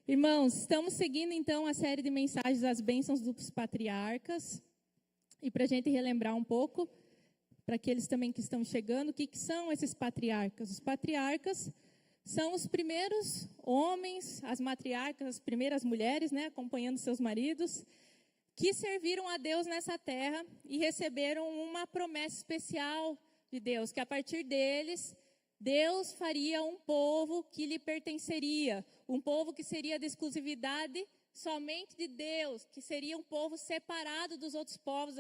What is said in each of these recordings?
Irmãos, estamos seguindo então a série de mensagens das bênçãos dos patriarcas. E para a gente relembrar um pouco, para aqueles também que estão chegando, o que são esses patriarcas? Os patriarcas são os primeiros homens, as matriarcas, as primeiras mulheres, né, acompanhando seus maridos, que serviram a Deus nessa terra e receberam uma promessa especial de Deus, que a partir deles, Deus faria um povo que lhe pertenceria, um povo que seria de exclusividade somente de Deus, que seria um povo separado dos outros povos,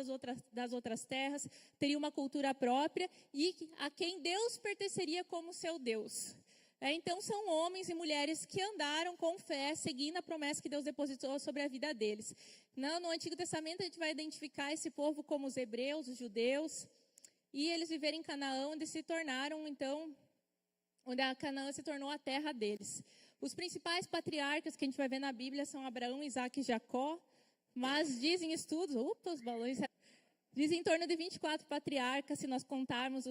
das outras terras, teria uma cultura própria e a quem Deus pertenceria como seu Deus. Então são homens e mulheres que andaram com fé, seguindo a promessa que Deus depositou sobre a vida deles. No Antigo Testamento a gente vai identificar esse povo como os hebreus, os judeus, e eles viveram em Canaã, onde se tornaram então, onde a Canaã se tornou a terra deles. Os principais patriarcas que a gente vai ver na Bíblia são Abraão, Isaac e Jacó, mas dizem estudos, os balões, dizem em torno de 24 patriarcas, se nós contarmos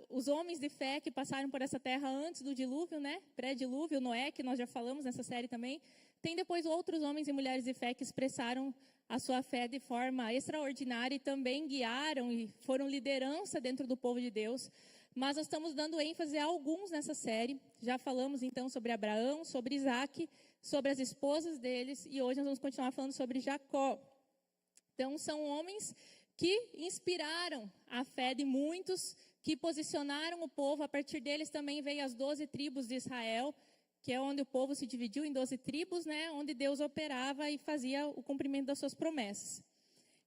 os homens de fé que passaram por essa terra antes do dilúvio, né? Pré-dilúvio, Noé, que nós já falamos nessa série também. Tem depois outros homens e mulheres de fé que expressaram a sua fé de forma extraordinária e também guiaram e foram liderança dentro do povo de Deus. Mas nós estamos dando ênfase a alguns nessa série. Já falamos então sobre Abraão, sobre Isaac, sobre as esposas deles e hoje nós vamos continuar falando sobre Jacó. Então são homens que inspiraram a fé de muitos, que posicionaram o povo. A partir deles também veio as 12 tribos de Israel, que é onde o povo se dividiu em 12 tribos, né, onde Deus operava e fazia o cumprimento das suas promessas.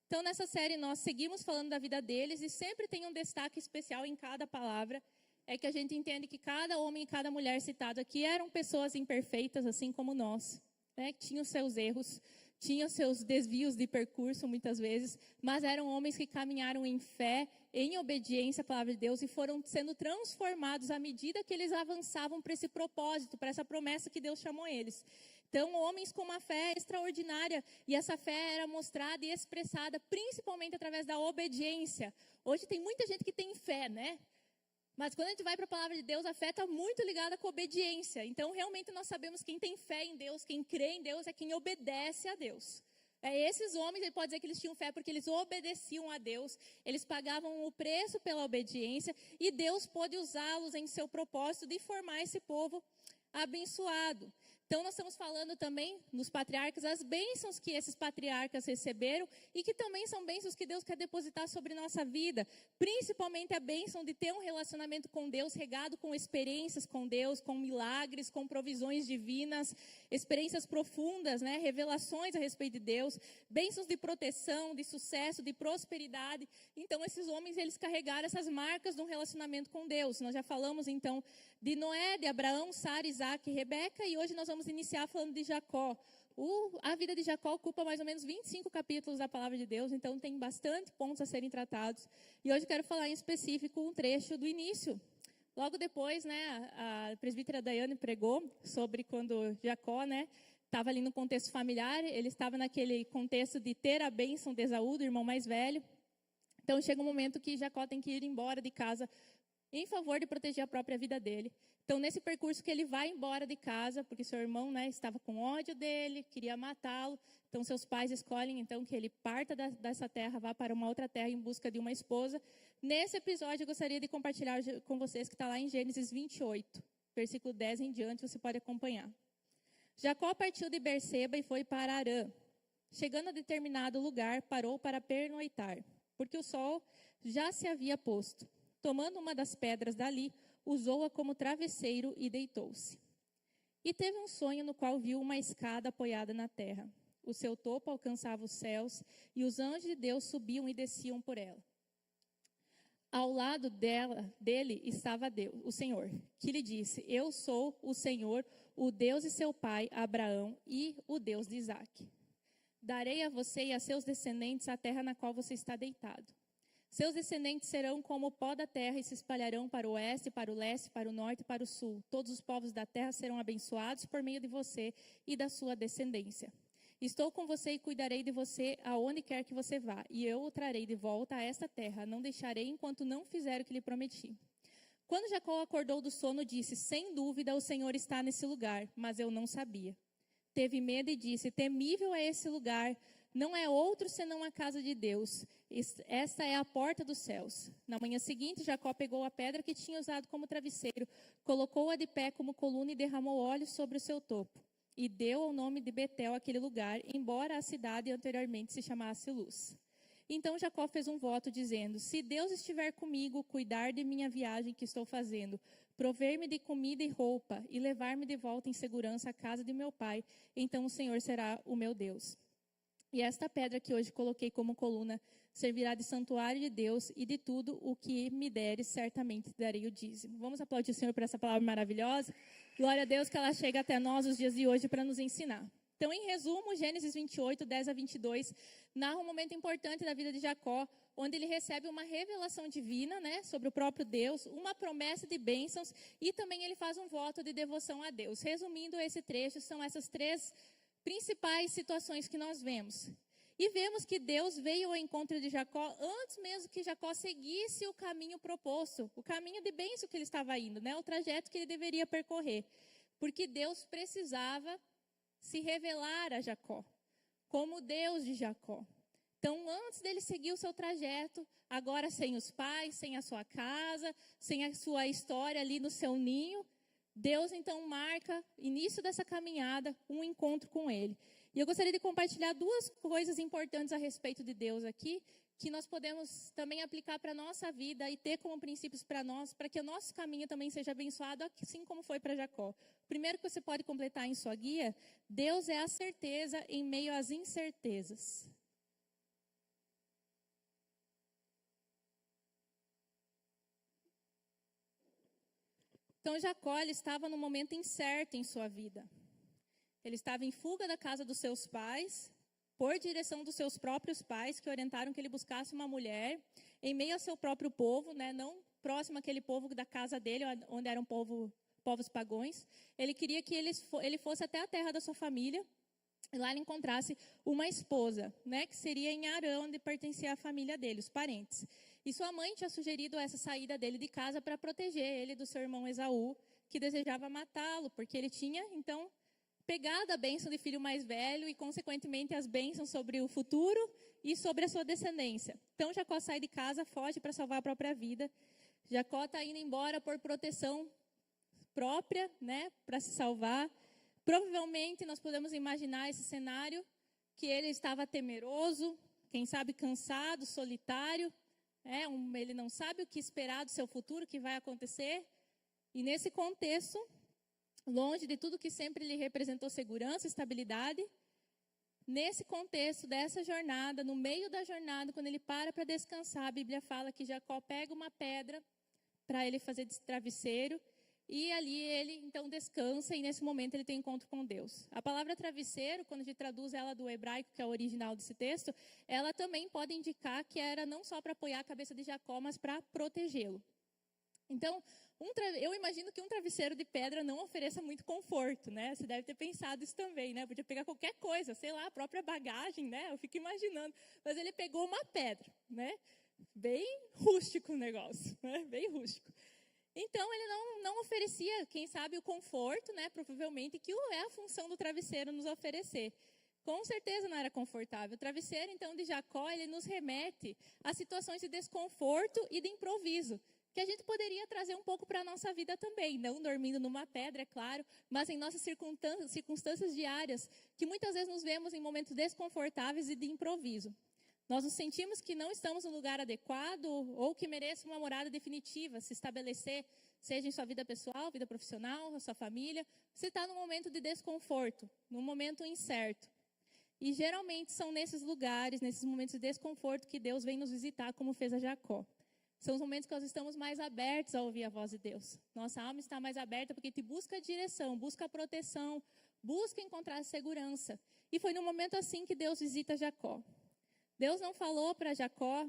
Então, nessa série, nós seguimos falando da vida deles e sempre tem um destaque especial em cada palavra. É que a gente entende que cada homem e cada mulher citado aqui eram pessoas imperfeitas, assim como nós, né? Tinham seus erros, tinham seus desvios de percurso muitas vezes, mas eram homens que caminharam em fé, em obediência à palavra de Deus e foram sendo transformados à medida que eles avançavam para esse propósito, para essa promessa que Deus chamou eles. Então, homens com uma fé extraordinária, e essa fé era mostrada e expressada principalmente através da obediência. Hoje tem muita gente que tem fé, né? Mas quando a gente vai para a palavra de Deus, a fé está muito ligada com a obediência. Então, realmente, nós sabemos quem tem fé em Deus, quem crê em Deus, é quem obedece a Deus. Esses homens, ele pode dizer que eles tinham fé porque eles obedeciam a Deus, eles pagavam o preço pela obediência, e Deus pôde usá-los em seu propósito de formar esse povo abençoado. Então, nós estamos falando também nos patriarcas, as bênçãos que esses patriarcas receberam e que também são bênçãos que Deus quer depositar sobre nossa vida. Principalmente a bênção de ter um relacionamento com Deus regado com experiências com Deus, com milagres, com provisões divinas, experiências profundas, né? Revelações a respeito de Deus, bênçãos de proteção, de sucesso, de prosperidade. Então, esses homens, eles carregaram essas marcas de um relacionamento com Deus. Nós já falamos, então, de Noé, de Abraão, Sara, Isaac e Rebeca, e hoje nós vamos iniciar falando de Jacó. A vida de Jacó ocupa mais ou menos 25 capítulos da palavra de Deus, então tem bastante pontos a serem tratados. E hoje eu quero falar em específico um trecho do início. Logo depois, né, a presbítera Daiane pregou sobre quando Jacó, né, estava ali no contexto familiar, ele estava naquele contexto de ter a bênção de Esaú, do irmão mais velho. Então chega um momento que Jacó tem que ir embora de casa em favor de proteger a própria vida dele. Então, nesse percurso que ele vai embora de casa, porque seu irmão, né, estava com ódio dele, queria matá-lo. Então, seus pais escolhem, então, que ele parta dessa terra, vá para uma outra terra em busca de uma esposa. Nesse episódio, eu gostaria de compartilhar com vocês, que está lá em Gênesis 28, versículo 10 em diante, você pode acompanhar. Jacó partiu de Berseba e foi para Harã. Chegando a determinado lugar, parou para pernoitar, porque o sol já se havia posto. Tomando uma das pedras dali, usou-a como travesseiro e deitou-se. E teve um sonho no qual viu uma escada apoiada na terra. O seu topo alcançava os céus e os anjos de Deus subiam e desciam por ela. Ao lado dele estava Deus, o Senhor, que lhe disse: Eu sou o Senhor, o Deus de seu pai Abraão e o Deus de Isaque. Darei a você e a seus descendentes a terra na qual você está deitado. Seus descendentes serão como o pó da terra e se espalharão para o oeste, para o leste, para o norte e para o sul. Todos os povos da terra serão abençoados por meio de você e da sua descendência. Estou com você e cuidarei de você aonde quer que você vá, e eu o trarei de volta a esta terra. Não deixarei enquanto não fizer o que lhe prometi. Quando Jacó acordou do sono, disse: Sem dúvida o Senhor está nesse lugar, mas eu não sabia. teve medo e disse: temível é esse lugar, não é outro senão a casa de Deus. Esta é a porta dos céus. Na manhã seguinte, Jacó pegou a pedra que tinha usado como travesseiro, colocou-a de pé como coluna e derramou óleo sobre o seu topo. E deu o nome de Betel àquele lugar, embora a cidade anteriormente se chamasse Luz. Então Jacó fez um voto dizendo: se Deus estiver comigo, cuidar de minha viagem que estou fazendo, prover-me de comida e roupa e levar-me de volta em segurança à casa de meu pai, então o Senhor será o meu Deus. E esta pedra que hoje coloquei como coluna servirá de santuário de Deus, e de tudo o que me deres, certamente darei o dízimo. Vamos aplaudir o Senhor por essa palavra maravilhosa. Glória a Deus que ela chega até nós os dias de hoje para nos ensinar. Então, em resumo, Gênesis 28, 10 a 22, narra um momento importante da vida de Jacó, onde ele recebe uma revelação divina, né, sobre o próprio Deus, uma promessa de bênçãos, e também ele faz um voto de devoção a Deus. Resumindo esse trecho, são essas três principais situações que nós vemos. E vemos que Deus veio ao encontro de Jacó antes mesmo que Jacó seguisse o caminho proposto, o caminho de bênção que ele estava indo, né, o trajeto que ele deveria percorrer. Porque Deus precisava se revelar a Jacó, como Deus de Jacó. Então, antes dele seguir o seu trajeto, agora sem os pais, sem a sua casa, sem a sua história ali no seu ninho, Deus então marca, início dessa caminhada, um encontro com ele. E eu gostaria de compartilhar duas coisas importantes a respeito de Deus aqui, que nós podemos também aplicar para a nossa vida e ter como princípios para nós, para que o nosso caminho também seja abençoado, assim como foi para Jacó. Primeiro que você pode completar em sua guia: Deus é a certeza em meio às incertezas. Então, Jacó ele estava num momento incerto em sua vida. Ele estava em fuga da casa dos seus pais, por direção dos seus próprios pais, que orientaram que ele buscasse uma mulher, em meio ao seu próprio povo, né, não próximo àquele povo da casa dele, onde eram povos pagãos. Ele queria que ele fosse até a terra da sua família, e lá ele encontrasse uma esposa, né, que seria em Arã, onde pertencia a família dele, os parentes. E sua mãe tinha sugerido essa saída dele de casa para proteger ele do seu irmão Esaú, que desejava matá-lo, porque ele tinha, então, pegado a bênção de filho mais velho e, consequentemente, as bênçãos sobre o futuro e sobre a sua descendência. Então, Jacó sai de casa, foge para salvar a própria vida. Jacó está indo embora por proteção própria, né, para se salvar. Provavelmente, nós podemos imaginar esse cenário, que ele estava temeroso, quem sabe cansado, solitário. Ele não sabe o que esperar do seu futuro, o que vai acontecer. E nesse contexto, longe de tudo que sempre lhe representou segurança, estabilidade, nesse contexto dessa jornada, no meio da jornada, quando ele para descansar, a Bíblia fala que Jacó pega uma pedra para ele fazer de travesseiro, e ali ele então descansa, e nesse momento ele tem encontro com Deus. A palavra travesseiro, quando a gente traduz ela do hebraico, que é o original desse texto, ela também pode indicar que era não só para apoiar a cabeça de Jacó, mas para protegê-lo. Então, eu imagino que um travesseiro de pedra não ofereça muito conforto, né? Você deve ter pensado isso também, né? Podia pegar qualquer coisa, sei lá, a própria bagagem, né? Eu fico imaginando. Mas ele pegou uma pedra, né? Bem rústico o negócio, né? Bem rústico. Então, ele não oferecia, quem sabe, o conforto, né? Provavelmente, que é a função do travesseiro nos oferecer. Com certeza não era confortável. O travesseiro, então, de Jacó, ele nos remete a situações de desconforto e de improviso, que a gente poderia trazer um pouco para a nossa vida também, não dormindo numa pedra, é claro, mas em nossas circunstâncias diárias, que muitas vezes nos vemos em momentos desconfortáveis e de improviso. Nós nos sentimos que não estamos no lugar adequado ou que mereça uma morada definitiva, se estabelecer, seja em sua vida pessoal, vida profissional, na sua família. Você está num momento de desconforto, num momento incerto. E geralmente são nesses lugares, nesses momentos de desconforto, que Deus vem nos visitar, como fez a Jacó. São os momentos que nós estamos mais abertos a ouvir a voz de Deus. Nossa alma está mais aberta porque te busca direção, busca proteção, busca encontrar segurança. E foi num momento assim que Deus visita Jacó. Deus não falou para Jacó,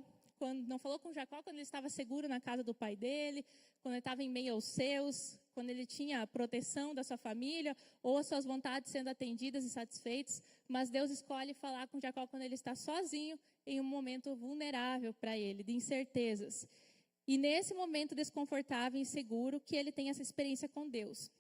não falou com Jacó quando ele estava seguro na casa do pai dele, quando ele estava em meio aos seus, quando ele tinha a proteção da sua família, ou as suas vontades sendo atendidas e satisfeitas. Mas Deus escolhe falar com Jacó quando ele está sozinho, em um momento vulnerável para ele, de incertezas. E nesse momento desconfortável e inseguro, que ele tem essa experiência com Deus.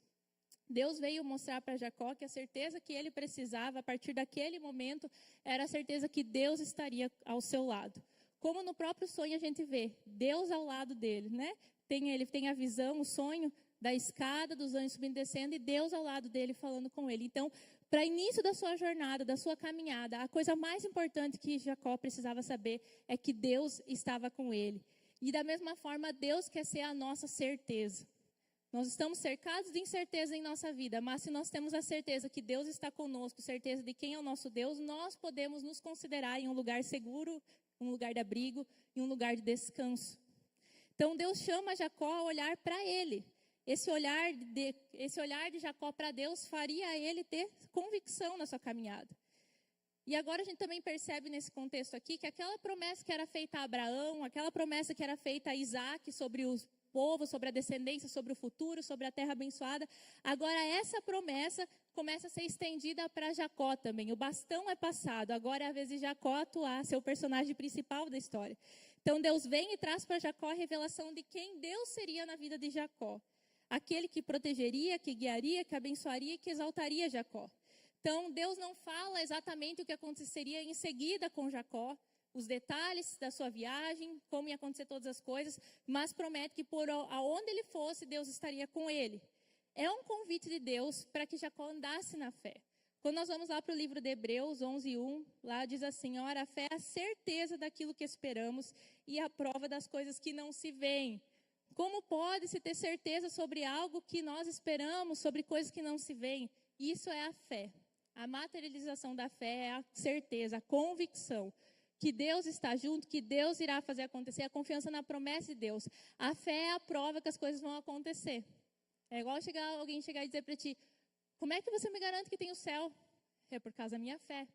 Deus veio mostrar para Jacó que a certeza que ele precisava, a partir daquele momento, era a certeza que Deus estaria ao seu lado. Como no próprio sonho a gente vê, Deus ao lado dele, né? Ele tem a visão, o sonho da escada, dos anjos subindo e descendo, e Deus ao lado dele falando com ele. Então, para início da sua jornada, da sua caminhada, a coisa mais importante que Jacó precisava saber é que Deus estava com ele. E da mesma forma, Deus quer ser a nossa certeza. Nós estamos cercados de incerteza em nossa vida, mas se nós temos a certeza que Deus está conosco, certeza de quem é o nosso Deus, nós podemos nos considerar em um lugar seguro, um lugar de abrigo, em um lugar de descanso. Então Deus chama Jacó a olhar para ele. Esse olhar de Jacó para Deus faria ele ter convicção na sua caminhada. E agora a gente também percebe nesse contexto aqui que aquela promessa que era feita a Abraão, aquela promessa que era feita a Isaac sobre os povo, sobre a descendência, sobre o futuro, sobre a terra abençoada. Agora essa promessa começa a ser estendida para Jacó também. O bastão é passado, agora é a vez de Jacó atuar, ser o personagem principal da história. Então Deus vem e traz para Jacó a revelação de quem Deus seria na vida de Jacó. Aquele que protegeria, que guiaria, que abençoaria e que exaltaria Jacó. Então Deus não fala exatamente o que aconteceria em seguida com Jacó, os detalhes da sua viagem, como ia acontecer todas as coisas, mas promete que por aonde ele fosse, Deus estaria com ele. É um convite de Deus para que Jacó andasse na fé. Quando nós vamos lá para o livro de Hebreus 11:1, lá diz assim, ora, a fé é a certeza daquilo que esperamos e a prova das coisas que não se veem. Como pode-se ter certeza sobre algo que nós esperamos, sobre coisas que não se veem? Isso é a fé. A materialização da fé é a certeza, a convicção que Deus está junto, que Deus irá fazer acontecer, a confiança na promessa de Deus. A fé é a prova que as coisas vão acontecer. É igual alguém chegar e dizer para ti, como é que você me garante que tem o céu? É por causa da minha fé.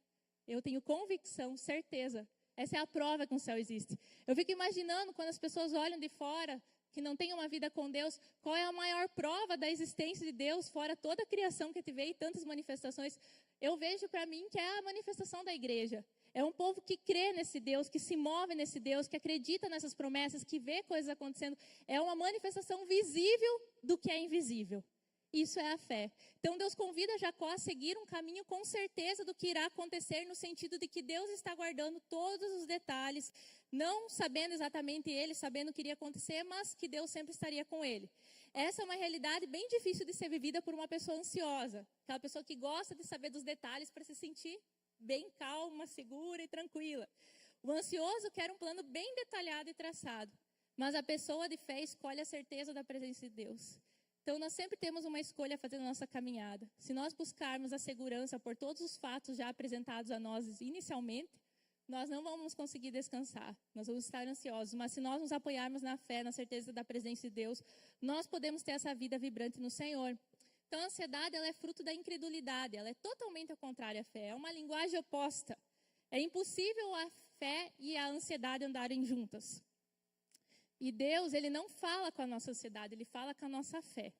Eu tenho convicção, certeza. Essa é a prova que o céu existe. Eu fico imaginando quando as pessoas olham de fora, que não têm uma vida com Deus, qual é a maior prova da existência de Deus, fora toda a criação que te vê e tantas manifestações. Eu vejo para mim que é a manifestação da igreja. É um povo que crê nesse Deus, que se move nesse Deus, que acredita nessas promessas, que vê coisas acontecendo. É uma manifestação visível do que é invisível. Isso é a fé. Então Deus convida Jacó a seguir um caminho com certeza do que irá acontecer, no sentido de que Deus está guardando todos os detalhes, não sabendo exatamente ele, sabendo o que iria acontecer, mas que Deus sempre estaria com ele. Essa é uma realidade bem difícil de ser vivida por uma pessoa ansiosa. Aquela pessoa que gosta de saber dos detalhes para se sentir bem calma, segura e tranquila. O ansioso quer um plano bem detalhado e traçado, mas a pessoa de fé escolhe a certeza da presença de Deus. Então, nós sempre temos uma escolha a fazer na nossa caminhada. Se nós buscarmos a segurança por todos os fatos já apresentados a nós inicialmente, nós não vamos conseguir descansar, nós vamos estar ansiosos. Mas se nós nos apoiarmos na fé, na certeza da presença de Deus, nós podemos ter essa vida vibrante no Senhor. Então, a ansiedade ela é fruto da incredulidade, ela é totalmente ao contrário à fé, é uma linguagem oposta. É impossível a fé e a ansiedade andarem juntas. E Deus, ele não fala com a nossa ansiedade, ele fala com a nossa fé.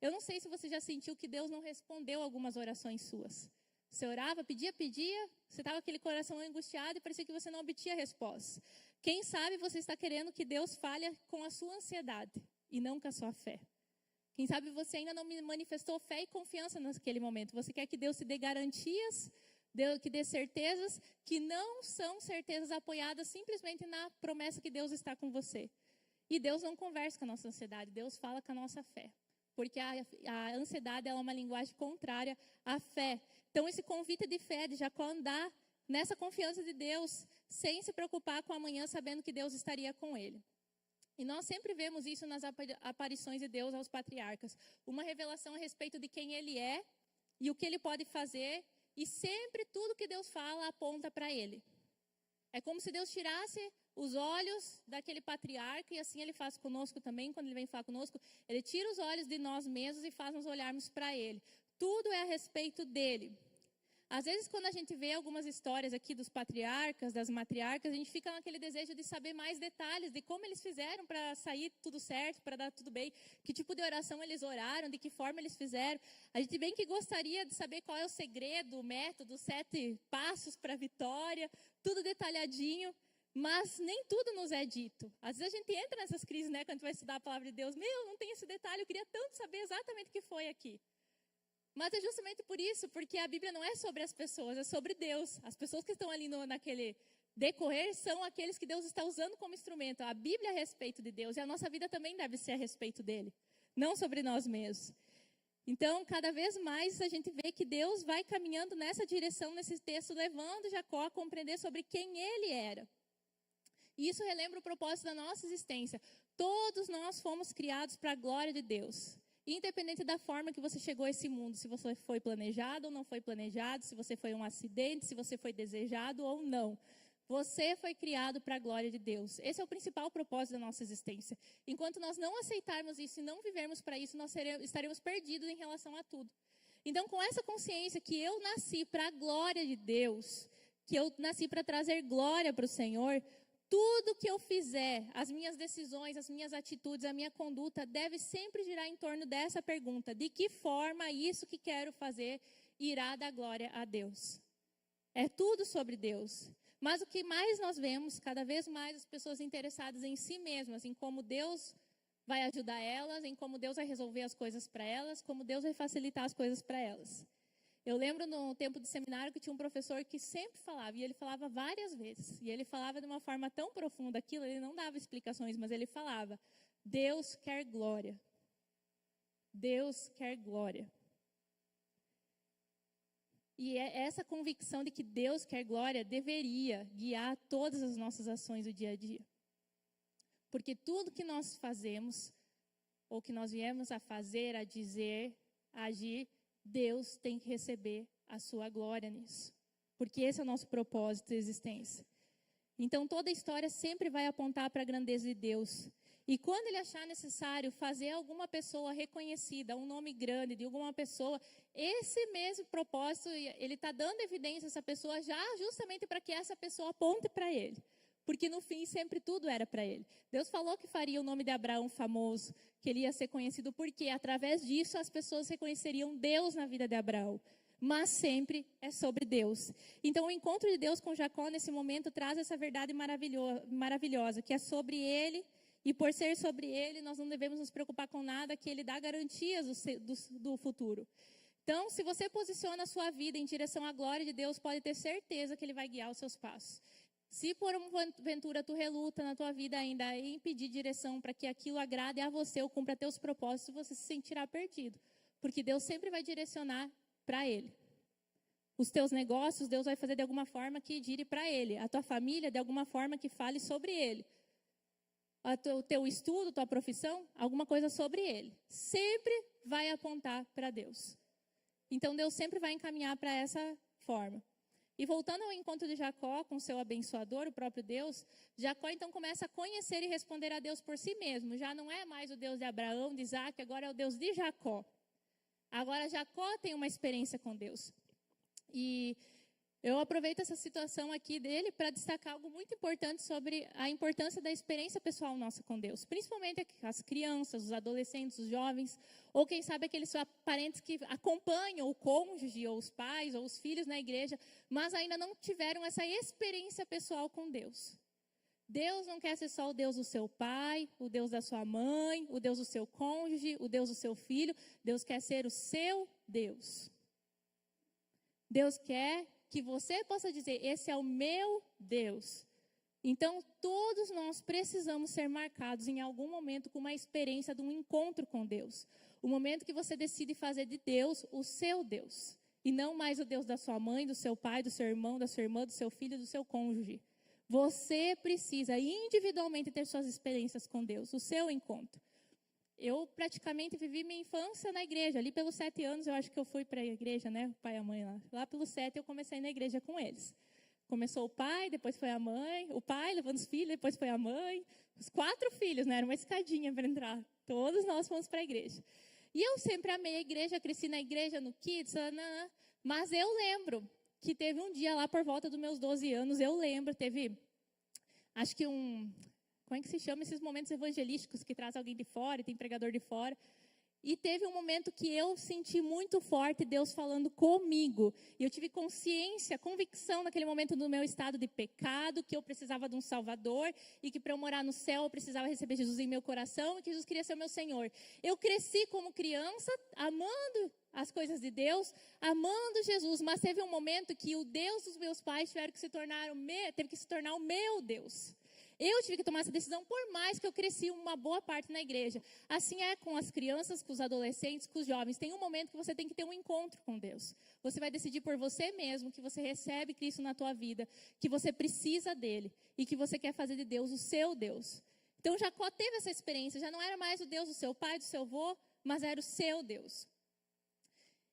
Eu não sei se você já sentiu que Deus não respondeu algumas orações suas. Você orava, pedia, você estava com aquele coração angustiado e parecia que você não obtinha resposta. Quem sabe você está querendo que Deus fale com a sua ansiedade e não com a sua fé. Quem sabe você ainda não manifestou fé e confiança naquele momento. Você quer que Deus te dê garantias, que dê certezas, que não são certezas apoiadas simplesmente na promessa que Deus está com você. E Deus não conversa com a nossa ansiedade, Deus fala com a nossa fé. Porque a ansiedade é uma linguagem contrária à fé. Então, esse convite de fé, de Jacó andar nessa confiança de Deus, sem se preocupar com amanhã, sabendo que Deus estaria com ele. E nós sempre vemos isso nas aparições de Deus aos patriarcas. Uma revelação a respeito de quem ele é e o que ele pode fazer. E sempre tudo que Deus fala aponta para ele. É como se Deus tirasse os olhos daquele patriarca, e assim ele faz conosco também, quando ele vem falar conosco. Ele tira os olhos de nós mesmos e faz nos olharmos para ele. Tudo é a respeito dele. Às vezes, quando a gente vê algumas histórias aqui dos patriarcas, das matriarcas, a gente fica naquele desejo de saber mais detalhes de como eles fizeram para sair tudo certo, para dar tudo bem, que tipo de oração eles oraram, de que forma eles fizeram. A gente bem que gostaria de saber qual é o segredo, o método, os 7 passos para a vitória, tudo detalhadinho, mas nem tudo nos é dito. Às vezes a gente entra nessas crises, né, quando a gente vai estudar a palavra de Deus. Não tem esse detalhe, eu queria tanto saber exatamente o que foi aqui. Mas é justamente por isso, porque a Bíblia não é sobre as pessoas, é sobre Deus. As pessoas que estão ali naquele decorrer são aqueles que Deus está usando como instrumento. A Bíblia é a respeito de Deus e a nossa vida também deve ser a respeito dele, não sobre nós mesmos. Então, cada vez mais a gente vê que Deus vai caminhando nessa direção, nesse texto, levando Jacó a compreender sobre quem ele era. E isso relembra o propósito da nossa existência. Todos nós fomos criados para a glória de Deus. Independente da forma que você chegou a esse mundo, se você foi planejado ou não foi planejado, se você foi um acidente, se você foi desejado ou não. Você foi criado para a glória de Deus. Esse é o principal propósito da nossa existência. Enquanto nós não aceitarmos isso e não vivermos para isso, nós estaremos perdidos em relação a tudo. Então, com essa consciência que eu nasci para a glória de Deus, que eu nasci para trazer glória para o Senhor, tudo que eu fizer, as minhas decisões, as minhas atitudes, a minha conduta, deve sempre girar em torno dessa pergunta: de que forma isso que quero fazer irá dar glória a Deus? É tudo sobre Deus. Mas o que mais nós vemos, cada vez mais as pessoas interessadas em si mesmas, em como Deus vai ajudar elas, em como Deus vai resolver as coisas para elas, como Deus vai facilitar as coisas para elas. Eu lembro no tempo de seminário que tinha um professor que sempre falava, e ele falava várias vezes, e ele falava de uma forma tão profunda aquilo, ele não dava explicações, mas ele falava: Deus quer glória. Deus quer glória. E essa convicção de que Deus quer glória deveria guiar todas as nossas ações do dia a dia. Porque tudo que nós fazemos, ou que nós viemos a fazer, a dizer, a agir, Deus tem que receber a sua glória nisso. Porque esse é o nosso propósito de existência. Então toda a história sempre vai apontar para a grandeza de Deus. E quando ele achar necessário fazer alguma pessoa reconhecida, um nome grande de alguma pessoa, esse mesmo propósito, ele está dando evidência a essa pessoa já justamente para que essa pessoa aponte para ele. Porque no fim sempre tudo era para ele. Deus falou que faria o nome de Abraão famoso, que ele ia ser conhecido, porque através disso as pessoas reconheceriam Deus na vida de Abraão. Mas sempre é sobre Deus. Então o encontro de Deus com Jacó nesse momento traz essa verdade maravilhosa, que é sobre ele. E por ser sobre ele, nós não devemos nos preocupar com nada, que ele dá garantias do futuro. Então, se você posiciona a sua vida em direção à glória de Deus, pode ter certeza que ele vai guiar os seus passos. Se por uma aventura tu reluta na tua vida ainda em pedir direção para que aquilo agrade a você ou cumpra teus propósitos, você se sentirá perdido. Porque Deus sempre vai direcionar para ele. Os teus negócios, Deus vai fazer de alguma forma que gire para ele. A tua família, de alguma forma que fale sobre ele. O teu estudo, tua profissão, alguma coisa sobre ele. Sempre vai apontar para Deus. Então, Deus sempre vai encaminhar para essa forma. E voltando ao encontro de Jacó com seu abençoador, o próprio Deus, Jacó então começa a conhecer e responder a Deus por si mesmo. Já não é mais o Deus de Abraão, de Isaac, agora é o Deus de Jacó. Agora Jacó tem uma experiência com Deus. E eu aproveito essa situação aqui dele para destacar algo muito importante sobre a importância da experiência pessoal nossa com Deus. Principalmente as crianças, os adolescentes, os jovens, ou quem sabe aqueles parentes que acompanham o cônjuge, ou os pais, ou os filhos na igreja, mas ainda não tiveram essa experiência pessoal com Deus. Deus não quer ser só o Deus do seu pai, o Deus da sua mãe, o Deus do seu cônjuge, o Deus do seu filho. Deus quer ser o seu Deus. Deus quer que você possa dizer: esse é o meu Deus. Então, todos nós precisamos ser marcados em algum momento com uma experiência de um encontro com Deus. O momento que você decide fazer de Deus o seu Deus. E não mais o Deus da sua mãe, do seu pai, do seu irmão, da sua irmã, do seu filho, do seu cônjuge. Você precisa individualmente ter suas experiências com Deus, o seu encontro. Eu praticamente vivi minha infância na igreja. Ali pelos 7 anos eu acho que eu fui para a igreja, né? O pai e a mãe lá. Lá pelos 7 eu comecei na igreja com eles. Começou o pai, depois foi a mãe. O pai levando os filhos, depois foi a mãe. Os 4 filhos, né? Era uma escadinha para entrar. Todos nós fomos para a igreja. E eu sempre amei a igreja, cresci na igreja, no Kids, mas eu lembro que teve um dia lá por volta dos meus 12 anos, acho que como é que se chama esses momentos evangelísticos que traz alguém de fora e tem pregador de fora. E teve um momento que eu senti muito forte Deus falando comigo. E eu tive consciência, convicção naquele momento do meu estado de pecado, que eu precisava de um Salvador e que para eu morar no céu eu precisava receber Jesus em meu coração e que Jesus queria ser o meu Senhor. Eu cresci como criança, amando as coisas de Deus, amando Jesus, mas teve um momento que o Deus dos meus pais teve que se tornar o meu Deus. Eu tive que tomar essa decisão, por mais que eu cresci uma boa parte na igreja. Assim é com as crianças, com os adolescentes, com os jovens. Tem um momento que você tem que ter um encontro com Deus. Você vai decidir por você mesmo que você recebe Cristo na tua vida, que você precisa dele e que você quer fazer de Deus o seu Deus. Então Jacó teve essa experiência, já não era mais o Deus do seu pai, do seu avô, mas era o seu Deus.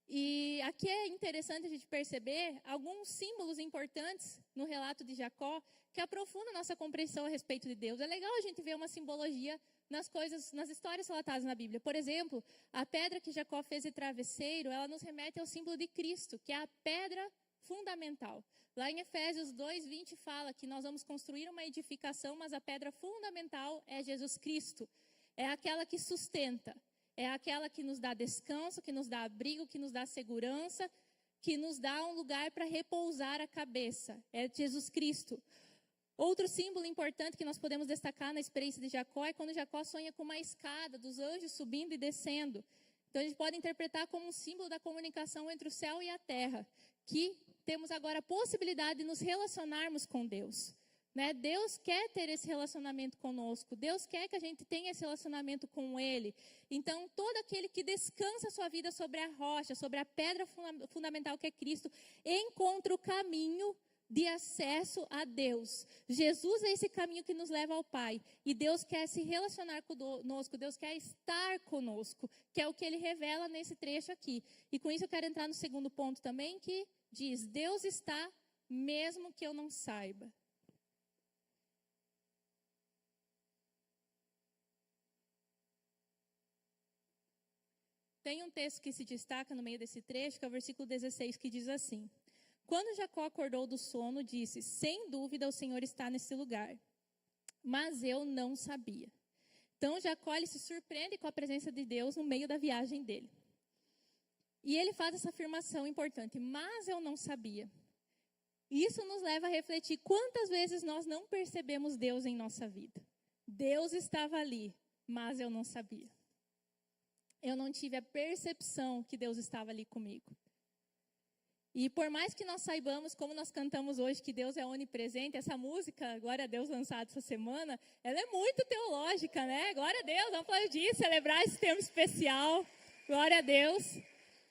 E aqui é interessante a gente perceber alguns símbolos importantes no relato de Jacó que aprofundam a nossa compreensão a respeito de Deus. É legal a gente ver uma simbologia nas coisas, nas histórias relatadas na Bíblia. Por exemplo, a pedra que Jacó fez de travesseiro, ela nos remete ao símbolo de Cristo, que é a pedra fundamental. Lá em Efésios 2:20 fala que nós vamos construir uma edificação, mas a pedra fundamental é Jesus Cristo. É aquela que sustenta. É aquela que nos dá descanso, que nos dá abrigo, que nos dá segurança, que nos dá um lugar para repousar a cabeça. É Jesus Cristo. Outro símbolo importante que nós podemos destacar na experiência de Jacó é quando Jacó sonha com uma escada dos anjos subindo e descendo. Então a gente pode interpretar como um símbolo da comunicação entre o céu e a terra, que temos agora a possibilidade de nos relacionarmos com Deus. Deus quer ter esse relacionamento conosco. Deus quer que a gente tenha esse relacionamento com Ele. Então, todo aquele que descansa a sua vida sobre a rocha, sobre a pedra fundamental que é Cristo, encontra o caminho de acesso a Deus. Jesus é esse caminho que nos leva ao Pai. E Deus quer se relacionar conosco. Deus quer estar conosco, que é o que Ele revela nesse trecho aqui. E com isso eu quero entrar no segundo ponto também, que diz: Deus está mesmo que eu não saiba. Tem um texto que se destaca no meio desse trecho, que é o versículo 16, que diz assim: Quando Jacó acordou do sono, disse: Sem dúvida o Senhor está nesse lugar, mas eu não sabia. Então Jacó ele se surpreende com a presença de Deus no meio da viagem dele. E ele faz essa afirmação importante: mas eu não sabia. Isso nos leva a refletir quantas vezes nós não percebemos Deus em nossa vida. Deus estava ali, mas eu não sabia. Eu não tive a percepção que Deus estava ali comigo. E por mais que nós saibamos, como nós cantamos hoje, que Deus é onipresente, essa música, Glória a Deus, lançada essa semana, ela é muito teológica, né? Glória a Deus, vamos aplaudir, celebrar esse tempo especial. Glória a Deus.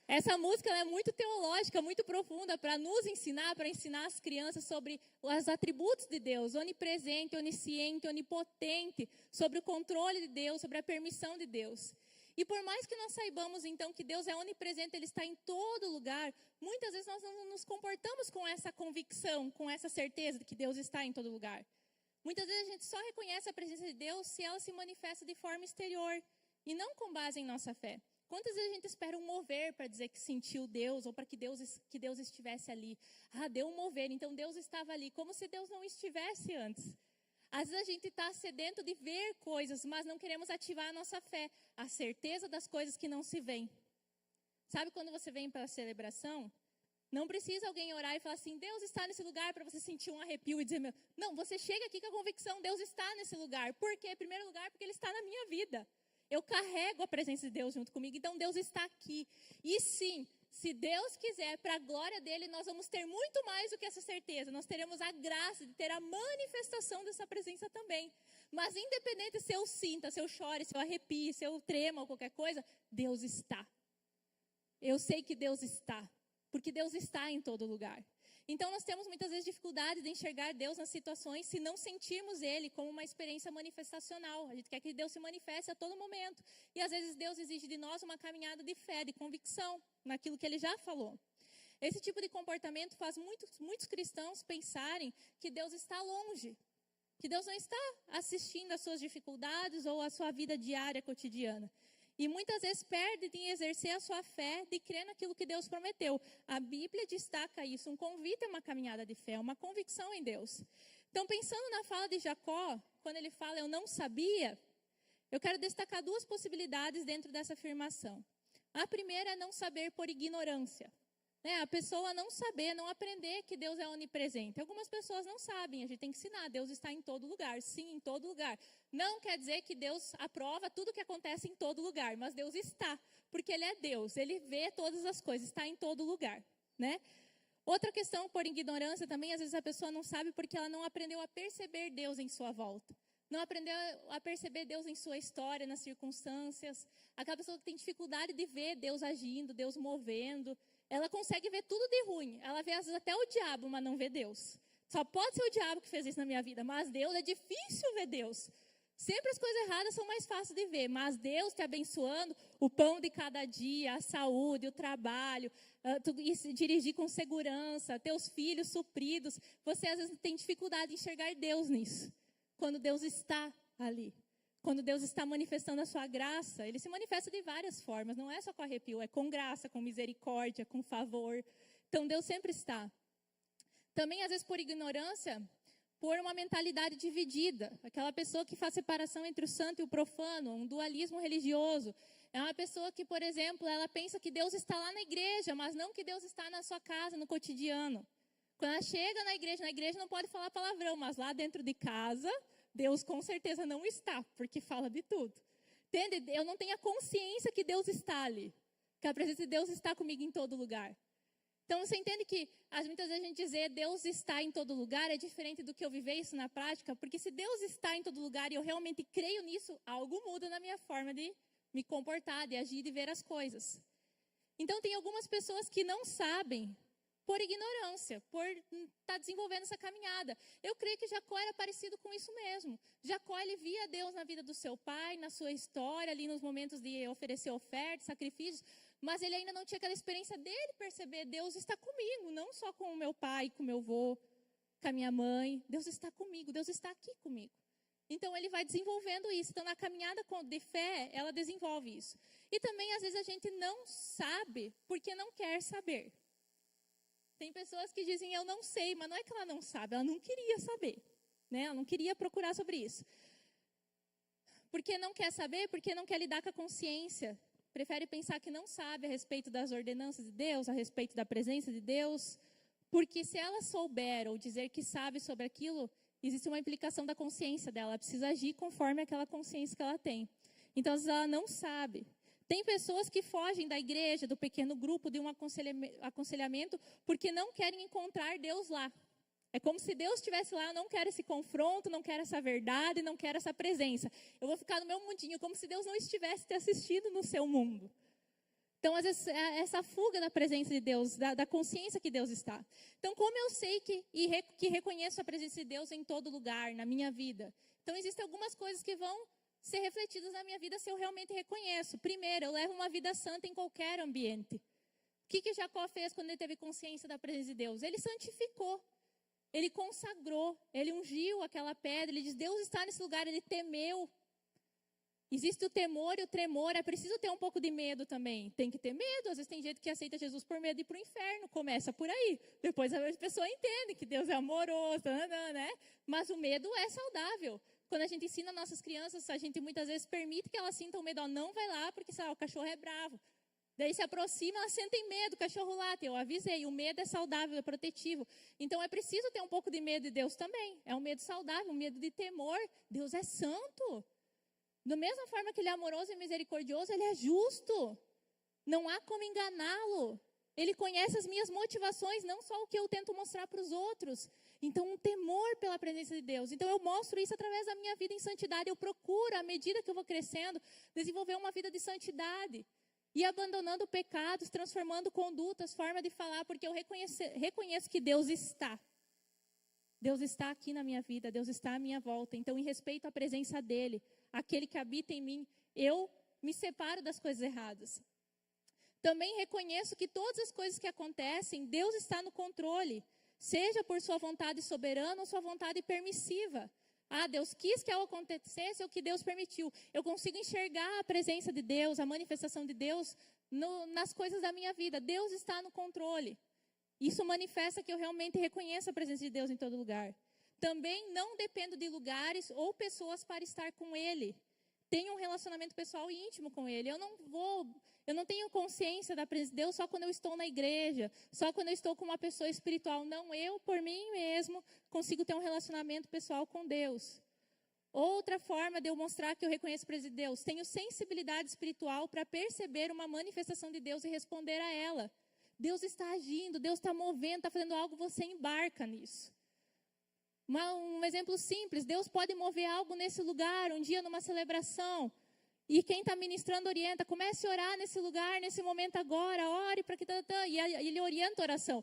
Essa música ela é muito teológica, muito profunda, para nos ensinar, para ensinar as crianças sobre os atributos de Deus, onipresente, onisciente, onipotente, sobre o controle de Deus, sobre a permissão de Deus. E por mais que nós saibamos, então, que Deus é onipresente, Ele está em todo lugar, muitas vezes nós não nos comportamos com essa convicção, com essa certeza de que Deus está em todo lugar. Muitas vezes a gente só reconhece a presença de Deus se ela se manifesta de forma exterior e não com base em nossa fé. Quantas vezes a gente espera um mover para dizer que sentiu Deus ou para que Deus estivesse ali? Ah, deu um mover, então Deus estava ali, como se Deus não estivesse antes. Às vezes a gente está sedento de ver coisas, mas não queremos ativar a nossa fé, a certeza das coisas que não se veem. Sabe quando você vem para a celebração? Não precisa alguém orar e falar assim: Deus está nesse lugar, para você sentir um arrepio e dizer: meu. Não, você chega aqui com a convicção: Deus está nesse lugar. Por quê? Em primeiro lugar, porque Ele está na minha vida. Eu carrego a presença de Deus junto comigo, então Deus está aqui. E sim, se Deus quiser, para a glória dEle, nós vamos ter muito mais do que essa certeza. Nós teremos a graça de ter a manifestação dessa presença também. Mas independente se eu sinta, se eu chore, se eu arrepie, se eu trema ou qualquer coisa, Deus está. Eu sei que Deus está, porque Deus está em todo lugar. Então nós temos muitas vezes dificuldade de enxergar Deus nas situações se não sentirmos Ele como uma experiência manifestacional. A gente quer que Deus se manifeste a todo momento. E às vezes Deus exige de nós uma caminhada de fé, de convicção naquilo que Ele já falou. Esse tipo de comportamento faz muitos cristãos pensarem que Deus está longe, que Deus não está assistindo às suas dificuldades ou à sua vida diária, cotidiana. E muitas vezes perde de exercer a sua fé, de crer naquilo que Deus prometeu. A Bíblia destaca isso, um convite a uma caminhada de fé, uma convicção em Deus. Então, pensando na fala de Jacó, quando ele fala, eu não sabia, Eu quero destacar duas possibilidades dentro dessa afirmação. A primeira é não saber por ignorância. A pessoa não saber, não aprender que Deus é onipresente. Algumas pessoas não sabem, a gente tem que ensinar. Deus está em todo lugar, sim, em todo lugar. Não quer dizer que Deus aprova tudo que acontece em todo lugar, mas Deus está, porque Ele é Deus, Ele vê todas as coisas, está em todo lugar, né? Outra questão por ignorância também, às vezes a pessoa não sabe porque ela não aprendeu a perceber Deus em sua volta. Não aprendeu a perceber Deus em sua história, nas circunstâncias. Aquela pessoa que tem dificuldade de ver Deus agindo, Deus movendo. Ela consegue ver tudo de ruim. Ela vê às vezes até o diabo, mas não vê Deus. Só pode ser o diabo que fez isso na minha vida, mas Deus, é difícil ver Deus. Sempre as coisas erradas são mais fáceis de ver, mas Deus te abençoando, o pão de cada dia, a saúde, o trabalho, dirigir com segurança, teus filhos supridos. Você às vezes tem dificuldade de enxergar Deus nisso. Quando Deus está ali. Quando Deus está manifestando a sua graça, Ele se manifesta de várias formas. Não é só com arrepio, é com graça, com misericórdia, com favor. Então Deus sempre está. Também às vezes por ignorância, por uma mentalidade dividida. Aquela pessoa que faz separação entre o santo e o profano, um dualismo religioso. É uma pessoa que, por exemplo, ela pensa que Deus está lá na igreja, mas não que Deus está na sua casa, no cotidiano. Quando ela chega na igreja não pode falar palavrão, mas lá dentro de casa, Deus com certeza não está, porque fala de tudo. Entende? Eu não tenho a consciência que Deus está ali, que a presença de Deus está comigo em todo lugar. Então, você entende que muitas vezes a gente dizer Deus está em todo lugar é diferente do que eu viver isso na prática, porque se Deus está em todo lugar e eu realmente creio nisso, algo muda na minha forma de me comportar, de agir, de ver as coisas. Então, tem algumas pessoas que não sabem, por ignorância, por estar desenvolvendo essa caminhada. Eu creio que Jacó era parecido com isso mesmo. Jacó, ele via Deus na vida do seu pai, na sua história, ali nos momentos de oferecer ofertas, sacrifícios, mas ele ainda não tinha aquela experiência dele perceber, Deus está comigo, não só com o meu pai, com o meu avô, com a minha mãe. Deus está comigo, Deus está aqui comigo. Então, ele vai desenvolvendo isso. Então, na caminhada de fé, ela desenvolve isso. E também, às vezes, a gente não sabe porque não quer saber. Tem pessoas que dizem, eu não sei, mas não é que ela não sabe, ela não queria saber, né? Ela não queria procurar sobre isso. Porque não quer saber, porque não quer lidar com a consciência. Prefere pensar que não sabe a respeito das ordenanças de Deus, a respeito da presença de Deus. Porque se ela souber ou dizer que sabe sobre aquilo, existe uma implicação da consciência dela. Ela precisa agir conforme aquela consciência que ela tem. Então, às vezes, ela não sabe. Tem pessoas que fogem da igreja, do pequeno grupo, de um aconselhamento, porque não querem encontrar Deus lá. É como se Deus estivesse lá, eu não quero esse confronto, não quero essa verdade, não quero essa presença. Eu vou ficar no meu mundinho, como se Deus não estivesse te assistindo no seu mundo. Então, às vezes, essa fuga da presença de Deus, da consciência que Deus está. Então, como eu sei que reconheço a presença de Deus em todo lugar, na minha vida? Então, existem algumas coisas que vão ser refletidas na minha vida se eu realmente reconheço. Primeiro, eu levo uma vida santa em qualquer ambiente. O que Jacó fez quando ele teve consciência da presença de Deus? Ele santificou, ele consagrou, ele ungiu aquela pedra, ele diz, Deus está nesse lugar, ele temeu. Existe o temor e o tremor, é preciso ter um pouco de medo também. Tem que ter medo, às vezes tem gente que aceita Jesus por medo de ir para o inferno, começa por aí. Depois a pessoa entende que Deus é amoroso, né? Mas o medo é saudável. Quando a gente ensina nossas crianças, a gente muitas vezes permite que elas sintam medo. Não vai lá porque o cachorro é bravo. Daí se aproxima, elas sentem medo, o cachorro late. Eu avisei, o medo é saudável, é protetivo. Então é preciso ter um pouco de medo de Deus também. É um medo saudável, um medo de temor. Deus é santo. Da mesma forma que Ele é amoroso e misericordioso, Ele é justo. Não há como enganá-lo. Ele conhece as minhas motivações, não só o que eu tento mostrar para os outros. Então, um temor pela presença de Deus. Então, eu mostro isso através da minha vida em santidade. Eu procuro, à medida que eu vou crescendo, desenvolver uma vida de santidade. E abandonando pecados, transformando condutas, forma de falar, porque eu reconheço que Deus está. Deus está aqui na minha vida, Deus está à minha volta. Então, em respeito à presença dEle, aquele que habita em mim, eu me separo das coisas erradas. Também reconheço que todas as coisas que acontecem, Deus está no controle. Seja por sua vontade soberana ou sua vontade permissiva. Deus quis que algo acontecesse ou que Deus permitiu. Eu consigo enxergar a presença de Deus, a manifestação de Deus nas coisas da minha vida. Deus está no controle. Isso manifesta que eu realmente reconheço a presença de Deus em todo lugar. Também não dependo de lugares ou pessoas para estar com Ele. tenho um relacionamento pessoal e íntimo com Ele. Eu não tenho consciência da presença de Deus só quando eu estou na igreja, só quando eu estou com uma pessoa espiritual. Não, eu, por mim mesmo, consigo ter um relacionamento pessoal com Deus. Outra forma de eu mostrar que eu reconheço a presença de Deus, tenho sensibilidade espiritual para perceber uma manifestação de Deus e responder a ela. Deus está agindo, Deus está movendo, está fazendo algo, você embarca nisso. Um exemplo simples, Deus pode mover algo nesse lugar, um dia numa celebração, e quem está ministrando orienta, comece a orar nesse lugar, nesse momento agora, ore para que... E ele orienta a oração.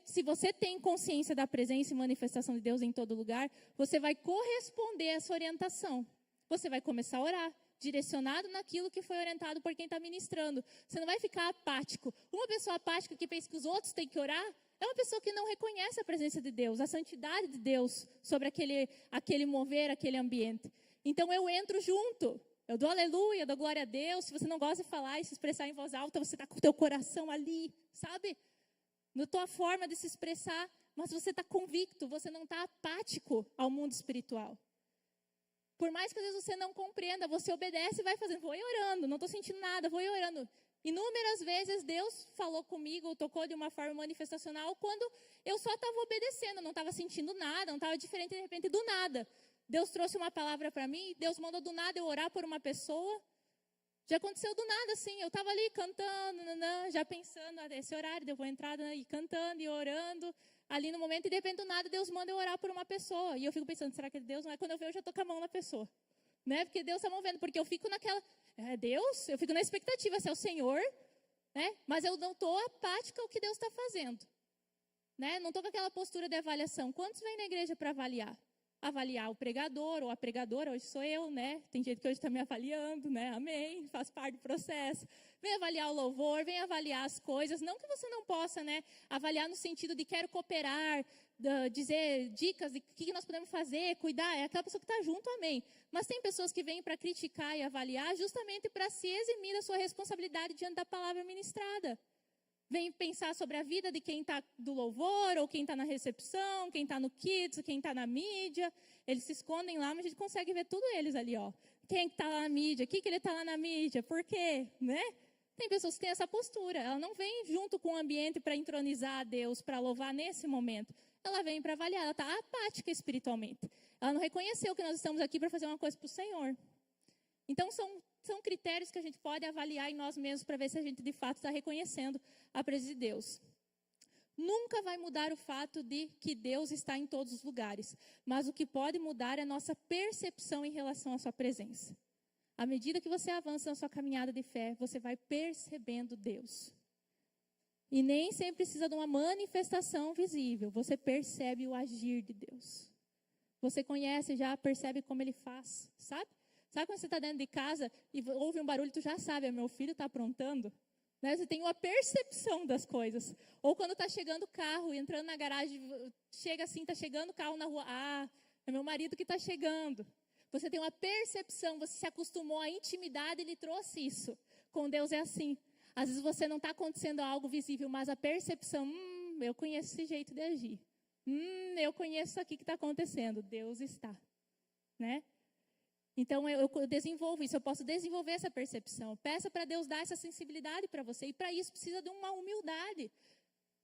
Se você tem consciência da presença e manifestação de Deus em todo lugar, você vai corresponder a essa orientação. Você vai começar a orar, direcionado naquilo que foi orientado por quem está ministrando. Você não vai ficar apático. Uma pessoa apática que pensa que os outros têm que orar, é uma pessoa que não reconhece a presença de Deus, a santidade de Deus sobre aquele mover, aquele ambiente. Então eu entro junto. Eu dou aleluia, eu dou glória a Deus. Se você não gosta de falar e se expressar em voz alta, você está com o teu coração ali, sabe? Na tua forma de se expressar, mas você está convicto, você não está apático ao mundo espiritual. Por mais que às vezes você não compreenda, você obedece e vai fazendo. Vou orando, não estou sentindo nada, vou orando. Inúmeras vezes Deus falou comigo, tocou de uma forma manifestacional, quando eu só estava obedecendo, não estava sentindo nada, não estava diferente, de repente, do nada. Deus trouxe uma palavra para mim, Deus mandou do nada eu orar por uma pessoa. Já aconteceu do nada, assim, eu estava ali cantando, já pensando, esse horário, eu vou entrar e cantando e orando, ali no momento, e de repente do nada Deus manda eu orar por uma pessoa. E eu fico pensando, será que é Deus? Não é? Quando eu vejo, eu já estou com a mão na pessoa. Né? Porque Deus está movendo, porque eu fico naquela, Deus, eu fico na expectativa, se é o Senhor, né? Mas eu não estou apática ao que Deus está fazendo. Né? Não estou com aquela postura de avaliação. Quantos vêm na igreja para avaliar? Avaliar o pregador ou a pregadora, hoje sou eu, né? Tem gente que hoje está me avaliando, né? Amém, faz parte do processo. Vem avaliar o louvor, vem avaliar as coisas. Não que você não possa, né? Avaliar no sentido de quero cooperar, dizer dicas de o que nós podemos fazer, cuidar. É aquela pessoa que está junto, amém. Mas tem pessoas que vêm para criticar e avaliar justamente para se eximir da sua responsabilidade diante da palavra ministrada. Vem pensar sobre a vida de quem está do louvor, ou quem está na recepção, quem está no kids, quem está na mídia. Eles se escondem lá, mas a gente consegue ver tudo eles ali, ó. Quem está lá na mídia, o que ele está lá na mídia, por quê, né? Tem pessoas que têm essa postura. Ela não vem junto com o ambiente para entronizar a Deus, para louvar nesse momento. Ela vem para avaliar, ela está apática espiritualmente. Ela não reconheceu que nós estamos aqui para fazer uma coisa para o Senhor. Então, são critérios que a gente pode avaliar em nós mesmos para ver se a gente, de fato, está reconhecendo a presença de Deus. Nunca vai mudar o fato de que Deus está em todos os lugares. Mas o que pode mudar é a nossa percepção em relação à sua presença. À medida que você avança na sua caminhada de fé, você vai percebendo Deus. E nem sempre precisa de uma manifestação visível. Você percebe o agir de Deus. Você conhece, já percebe como Ele faz, sabe? Sabe quando você está dentro de casa e ouve um barulho, tu já sabe, meu filho está aprontando? Né? Você tem uma percepção das coisas. Ou quando está chegando o carro, entrando na garagem, chega assim, está chegando o carro na rua. Ah, é meu marido que está chegando. Você tem uma percepção, você se acostumou à intimidade e lhe trouxe isso. Com Deus é assim. Às vezes você não está acontecendo algo visível, mas a percepção, eu conheço esse jeito de agir. Eu conheço isso aqui que está acontecendo. Deus está. Né? Então, eu desenvolvo isso, eu posso desenvolver essa percepção. Peça para Deus dar essa sensibilidade para você. E para isso precisa de uma humildade.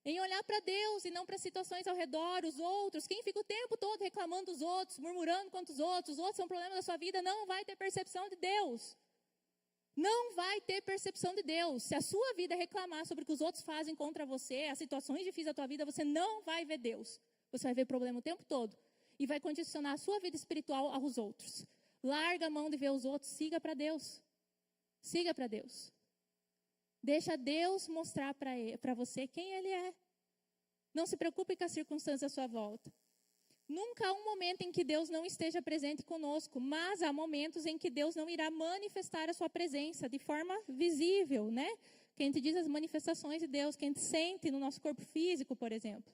Em olhar para Deus e não para situações ao redor, os outros. Quem fica o tempo todo reclamando dos outros, murmurando contra os outros são um problema da sua vida, não vai ter percepção de Deus. Não vai ter percepção de Deus. Se a sua vida reclamar sobre o que os outros fazem contra você, as situações difíceis da tua vida, você não vai ver Deus. Você vai ver problema o tempo todo. E vai condicionar a sua vida espiritual aos outros. Larga a mão de ver os outros, siga para Deus. Siga para Deus. Deixa Deus mostrar para você quem Ele é. Não se preocupe com as circunstâncias à sua volta. Nunca há um momento em que Deus não esteja presente conosco, mas há momentos em que Deus não irá manifestar a sua presença de forma visível, né? Que a gente diz as manifestações de Deus, que a gente sente no nosso corpo físico, por exemplo.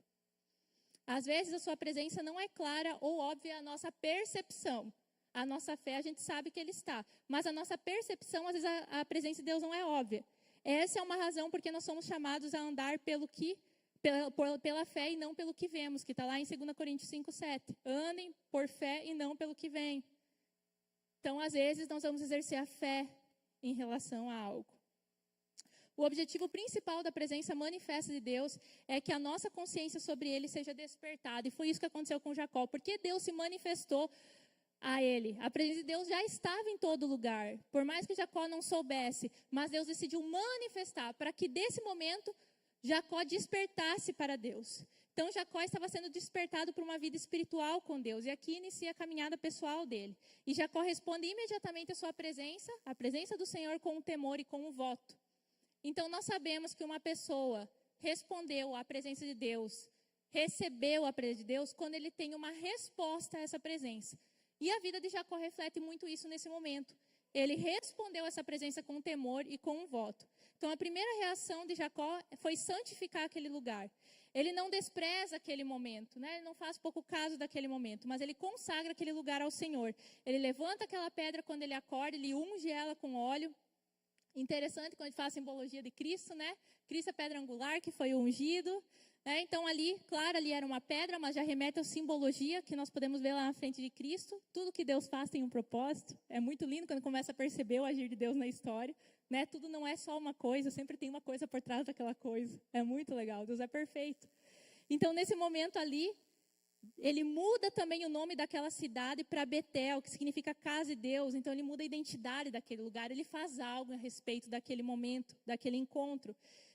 Às vezes a sua presença não é clara ou óbvia à nossa percepção. A nossa fé, a gente sabe que Ele está. Mas a nossa percepção, às vezes, a presença de Deus não é óbvia. Essa é uma razão porque nós somos chamados a andar pela fé e não pelo que vemos, que está lá em 2 Coríntios 5:7. Andem por fé e não pelo que vem. Então, às vezes, nós vamos exercer a fé em relação a algo. O objetivo principal da presença manifesta de Deus é que a nossa consciência sobre ele seja despertada. E foi isso que aconteceu com Jacó, porque Deus se manifestou a ele. A presença de Deus já estava em todo lugar. Por mais que Jacó não soubesse, mas Deus decidiu manifestar para que desse momento Jacó despertasse para Deus. Então Jacó estava sendo despertado para uma vida espiritual com Deus. E aqui inicia a caminhada pessoal dele. E Jacó responde imediatamente à sua presença, a presença do Senhor, com o temor e com o voto. Então nós sabemos que uma pessoa respondeu à presença de Deus, recebeu a presença de Deus, quando ele tem uma resposta a essa presença. E a vida de Jacó reflete muito isso nesse momento. Ele respondeu essa presença com temor e com um voto. Então, a primeira reação de Jacó foi santificar aquele lugar. Ele não despreza aquele momento, né? Ele não faz pouco caso daquele momento, mas ele consagra aquele lugar ao Senhor. Ele levanta aquela pedra quando ele acorda, ele unge ela com óleo. Interessante quando a gente faz a simbologia de Cristo, né? Cristo é a pedra angular que foi ungido. Então, ali, claro, ali era uma pedra, mas já remete à simbologia que nós podemos ver lá na frente de Cristo. Tudo que Deus faz tem um propósito. É muito lindo quando começa a perceber o agir de Deus na história. Né? Tudo não é só uma coisa, sempre tem uma coisa por trás daquela coisa. É muito legal, Deus é perfeito. Então, nesse momento ali, ele muda também o nome daquela cidade para Betel, que significa casa de Deus. Então, ele muda a identidade daquele lugar. Ele faz algo a respeito daquele momento, daquele encontro.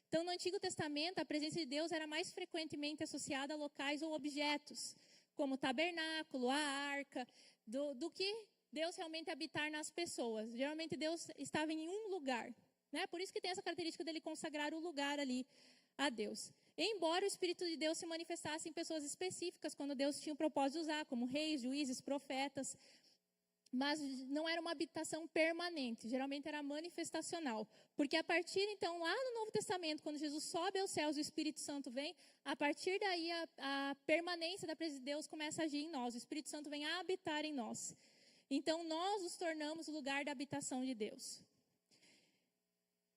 Então, no Antigo Testamento, a presença de Deus era mais frequentemente associada a locais ou objetos, como o tabernáculo, a arca, do que Deus realmente habitar nas pessoas. Geralmente, Deus estava em um lugar, né? Por isso que tem essa característica dele consagrar o lugar ali a Deus. Embora o Espírito de Deus se manifestasse em pessoas específicas, quando Deus tinha o propósito de usar, como reis, juízes, profetas, mas não era uma habitação permanente, geralmente era manifestacional. Porque a partir, então, lá no Novo Testamento, quando Jesus sobe aos céus e o Espírito Santo vem, a partir daí a permanência da presença de Deus começa a agir em nós. O Espírito Santo vem a habitar em nós. Então, nós nos tornamos o lugar da habitação de Deus.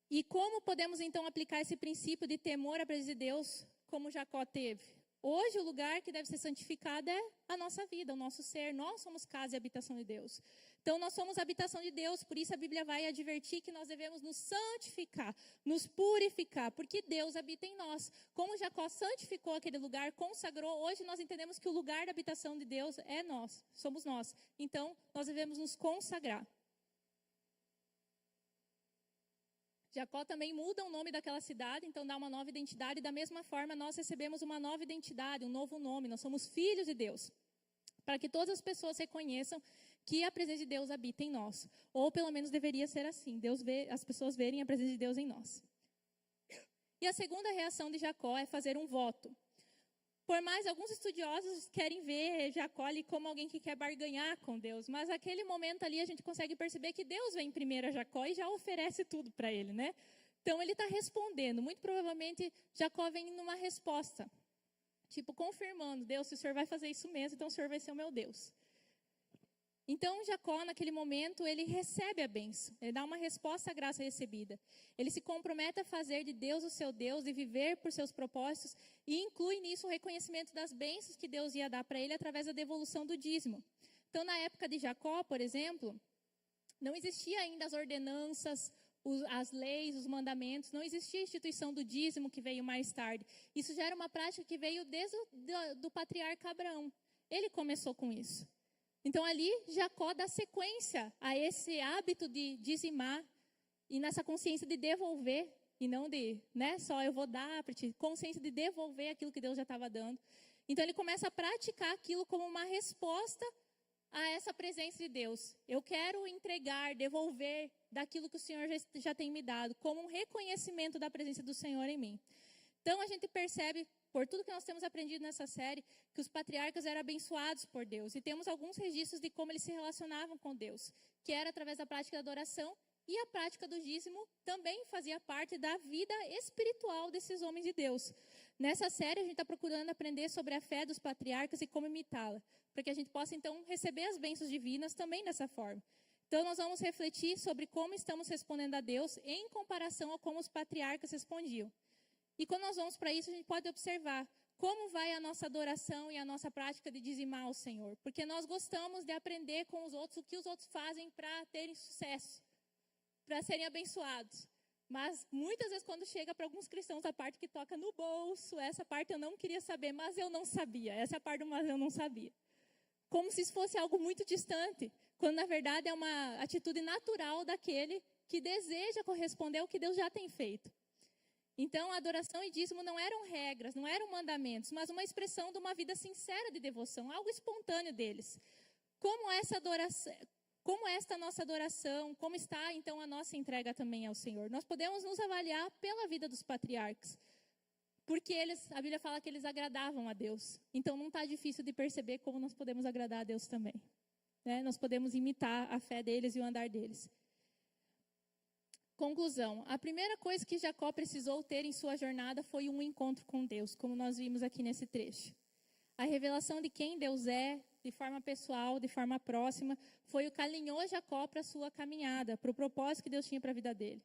E como podemos, então, aplicar esse princípio de temor à presença de Deus, como Jacó teve? Hoje, o lugar que deve ser santificado é a nossa vida, o nosso ser. Nós somos casa e habitação de Deus. Então, nós somos a habitação de Deus, por isso a Bíblia vai advertir que nós devemos nos santificar, nos purificar, porque Deus habita em nós. Como Jacó santificou aquele lugar, consagrou, hoje nós entendemos que o lugar da habitação de Deus é nós, somos nós. Então, nós devemos nos consagrar. Jacó também muda o nome daquela cidade, então dá uma nova identidade. Da mesma forma, nós recebemos uma nova identidade, um novo nome. Nós somos filhos de Deus. Para que todas as pessoas reconheçam que a presença de Deus habita em nós. Ou pelo menos deveria ser assim. As pessoas verem a presença de Deus em nós. E a segunda reação de Jacó é fazer um voto. Por mais, alguns estudiosos querem ver Jacó ali como alguém que quer barganhar com Deus. Mas naquele momento ali a gente consegue perceber que Deus vem primeiro a Jacó e já oferece tudo para ele, né? Então ele está respondendo. Muito provavelmente Jacó vem numa resposta. Tipo, confirmando, Deus, se o Senhor vai fazer isso mesmo, então o Senhor vai ser o meu Deus. Então, Jacó, naquele momento, ele recebe a bênção. Ele dá uma resposta à graça recebida. Ele se compromete a fazer de Deus o seu Deus e viver por seus propósitos. E inclui nisso o reconhecimento das bênçãos que Deus ia dar para ele através da devolução do dízimo. Então, na época de Jacó, por exemplo, não existia ainda as ordenanças, as leis, os mandamentos. Não existia a instituição do dízimo que veio mais tarde. Isso já era uma prática que veio desde do patriarca Abraão. Ele começou com isso. Então, ali, Jacó dá sequência a esse hábito de dizimar e nessa consciência de devolver, e não de, né, só eu vou dar para ti, consciência de devolver aquilo que Deus já estava dando. Então, ele começa a praticar aquilo como uma resposta a essa presença de Deus. Eu quero entregar, devolver daquilo que o Senhor já tem me dado, como um reconhecimento da presença do Senhor em mim. Então, a gente percebe, por tudo que nós temos aprendido nessa série, que os patriarcas eram abençoados por Deus. E temos alguns registros de como eles se relacionavam com Deus, que era através da prática da adoração, e a prática do dízimo também fazia parte da vida espiritual desses homens de Deus. Nessa série, a gente está procurando aprender sobre a fé dos patriarcas e como imitá-la, para que a gente possa, então, receber as bênçãos divinas também dessa forma. Então, nós vamos refletir sobre como estamos respondendo a Deus em comparação a como os patriarcas respondiam. E quando nós vamos para isso, a gente pode observar como vai a nossa adoração e a nossa prática de dizimar ao Senhor? Porque nós gostamos de aprender com os outros o que os outros fazem para terem sucesso, para serem abençoados. Mas muitas vezes quando chega para alguns cristãos a parte que toca no bolso, essa parte eu não queria saber, mas eu não sabia. Essa é a parte do mas eu não sabia. Como se isso fosse algo muito distante, quando na verdade é uma atitude natural daquele que deseja corresponder ao que Deus já tem feito. Então, a adoração e dízimo não eram regras, não eram mandamentos, mas uma expressão de uma vida sincera de devoção, algo espontâneo deles. Como esta nossa adoração, como está então a nossa entrega também ao Senhor? Nós podemos nos avaliar pela vida dos patriarcas, porque a Bíblia fala que eles agradavam a Deus. Então, não está difícil de perceber como nós podemos agradar a Deus também. Né? Nós podemos imitar a fé deles e o andar deles. Conclusão, a primeira coisa que Jacó precisou ter em sua jornada foi um encontro com Deus, como nós vimos aqui nesse trecho. A revelação de quem Deus é, de forma pessoal, de forma próxima, foi o que alinhou Jacó para a sua caminhada, para o propósito que Deus tinha para a vida dele.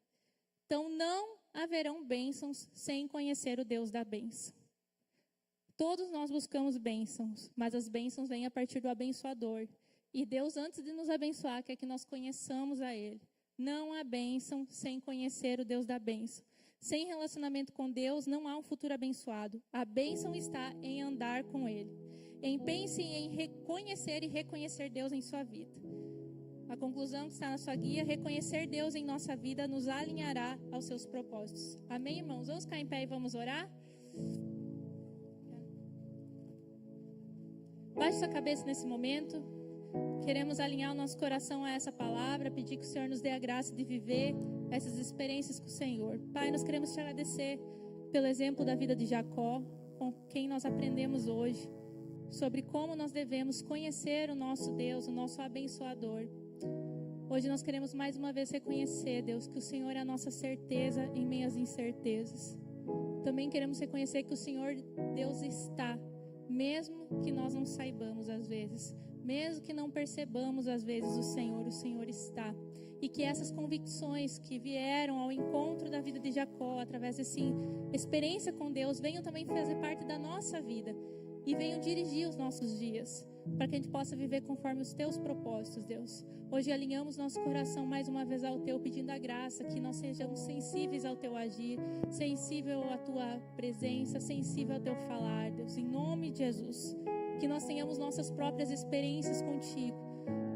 Então, não haverão bênçãos sem conhecer o Deus da bênção. Todos nós buscamos bênçãos, mas as bênçãos vêm a partir do abençoador. E Deus, antes de nos abençoar, quer que nós conheçamos a Ele. Não há bênção sem conhecer o Deus da bênção. Sem relacionamento com Deus, não há um futuro abençoado. A bênção está em andar com Ele. Pense em reconhecer e reconhecer Deus em sua vida. A conclusão que está na sua guia, reconhecer Deus em nossa vida nos alinhará aos seus propósitos. Amém, irmãos? Vamos ficar em pé e vamos orar? Baixe sua cabeça nesse momento. Queremos alinhar o nosso coração a essa palavra, pedir que o Senhor nos dê a graça de viver essas experiências com o Senhor. Pai, nós queremos te agradecer pelo exemplo da vida de Jacó, com quem nós aprendemos hoje, sobre como nós devemos conhecer o nosso Deus, o nosso abençoador. Hoje nós queremos mais uma vez reconhecer, Deus, que o Senhor é a nossa certeza em meio às incertezas. Também queremos reconhecer que o Senhor, Deus, está, mesmo que nós não saibamos às vezes. Mesmo que não percebamos às vezes o Senhor está. E que essas convicções que vieram ao encontro da vida de Jacó, através dessa experiência com Deus, venham também fazer parte da nossa vida. E venham dirigir os nossos dias, para que a gente possa viver conforme os teus propósitos, Deus. Hoje alinhamos nosso coração mais uma vez ao teu, pedindo a graça, que nós sejamos sensíveis ao teu agir, sensível à tua presença, sensível ao teu falar, Deus, em nome de Jesus. Que nós tenhamos nossas próprias experiências contigo.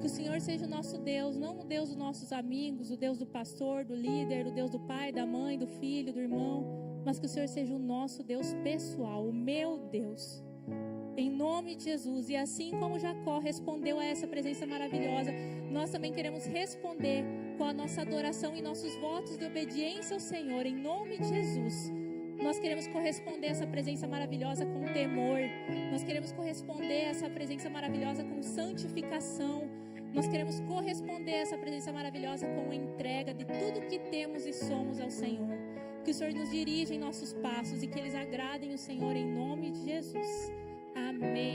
Que o Senhor seja o nosso Deus, não o Deus dos nossos amigos, o Deus do pastor, do líder, o Deus do pai, da mãe, do filho, do irmão, mas que o Senhor seja o nosso Deus pessoal, o meu Deus. Em nome de Jesus. E assim como Jacó respondeu a essa presença maravilhosa, nós também queremos responder com a nossa adoração e nossos votos de obediência ao Senhor, em nome de Jesus. Nós queremos corresponder a essa presença maravilhosa com temor. Nós queremos corresponder a essa presença maravilhosa com santificação. Nós queremos corresponder a essa presença maravilhosa com entrega de tudo que temos e somos ao Senhor. Que o Senhor nos dirija em nossos passos e que eles agradem o Senhor em nome de Jesus. Amém.